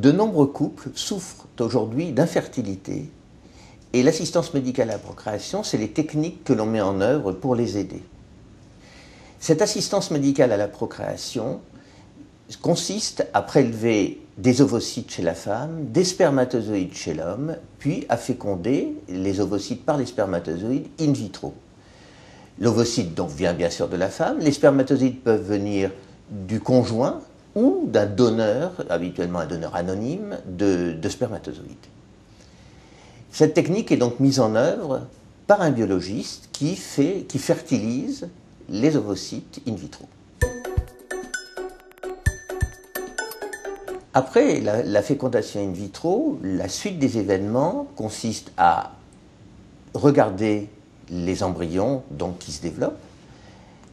De nombreux couples souffrent aujourd'hui d'infertilité et l'assistance médicale à la procréation, c'est les techniques que l'on met en œuvre pour les aider. Cette assistance médicale à la procréation consiste à prélever des ovocytes chez la femme, des spermatozoïdes chez l'homme, puis à féconder les ovocytes par les spermatozoïdes in vitro. L'ovocyte donc vient bien sûr de la femme, les spermatozoïdes peuvent venir du conjoint ou d'un donneur, habituellement un donneur anonyme, de spermatozoïdes. Cette technique est donc mise en œuvre par un biologiste qui fertilise les ovocytes in vitro. Après la fécondation in vitro, la suite des événements consiste à regarder les embryons donc, qui se développent,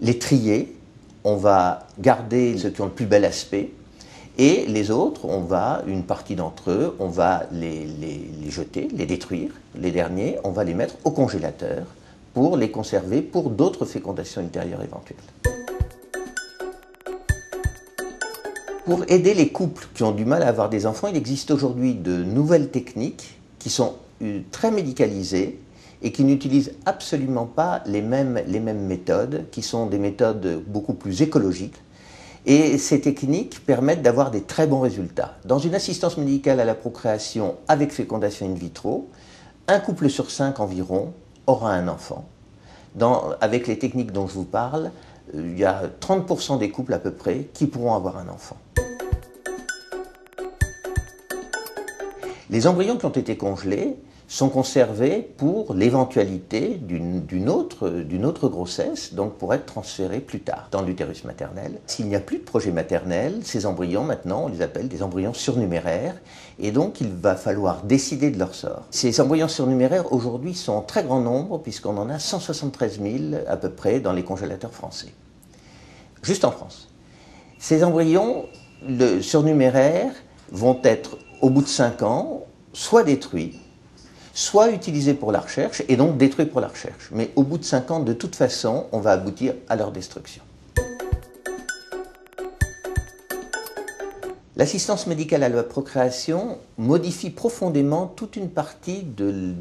les trier, on va garder ceux qui ont le plus bel aspect, et les autres, une partie d'entre eux, on va les jeter, les détruire. Les derniers, on va les mettre au congélateur pour les conserver pour d'autres fécondations ultérieures éventuelles. Pour aider les couples qui ont du mal à avoir des enfants, il existe aujourd'hui de nouvelles techniques qui sont très médicalisées et qui n'utilisent absolument pas les mêmes méthodes, qui sont des méthodes beaucoup plus écologiques. Et ces techniques permettent d'avoir des très bons résultats. Dans une assistance médicale à la procréation avec fécondation in vitro, un couple sur 5 environ aura un enfant. Avec les techniques dont je vous parle, il y a 30% des couples à peu près qui pourront avoir un enfant. Les embryons qui ont été congelés sont conservés pour l'éventualité d'une autre grossesse, donc pour être transférés plus tard dans l'utérus maternel. S'il n'y a plus de projet maternel, ces embryons maintenant, on les appelle des embryons surnuméraires, et donc il va falloir décider de leur sort. Ces embryons surnuméraires aujourd'hui sont en très grand nombre, puisqu'on en a 173 000 à peu près dans les congélateurs français, juste en France. Ces embryons surnuméraires vont être, au bout de 5 ans, soit détruits, soit utilisés pour la recherche, et donc détruits pour la recherche. Mais au bout de 5 ans, de toute façon, on va aboutir à leur destruction. L'assistance médicale à la procréation modifie profondément toute une partie de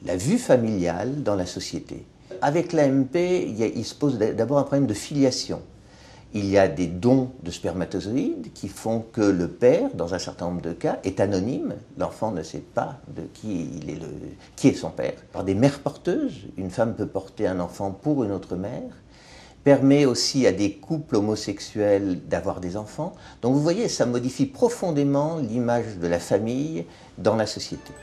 la vue familiale dans la société. Avec l'AMP, il se pose d'abord un problème de filiation. Il y a des dons de spermatozoïdes qui font que le père, dans un certain nombre de cas, est anonyme. L'enfant ne sait pas de qui est son père. Par des mères porteuses, une femme peut porter un enfant pour une autre mère, permet aussi à des couples homosexuels d'avoir des enfants. Donc vous voyez, ça modifie profondément l'image de la famille dans la société.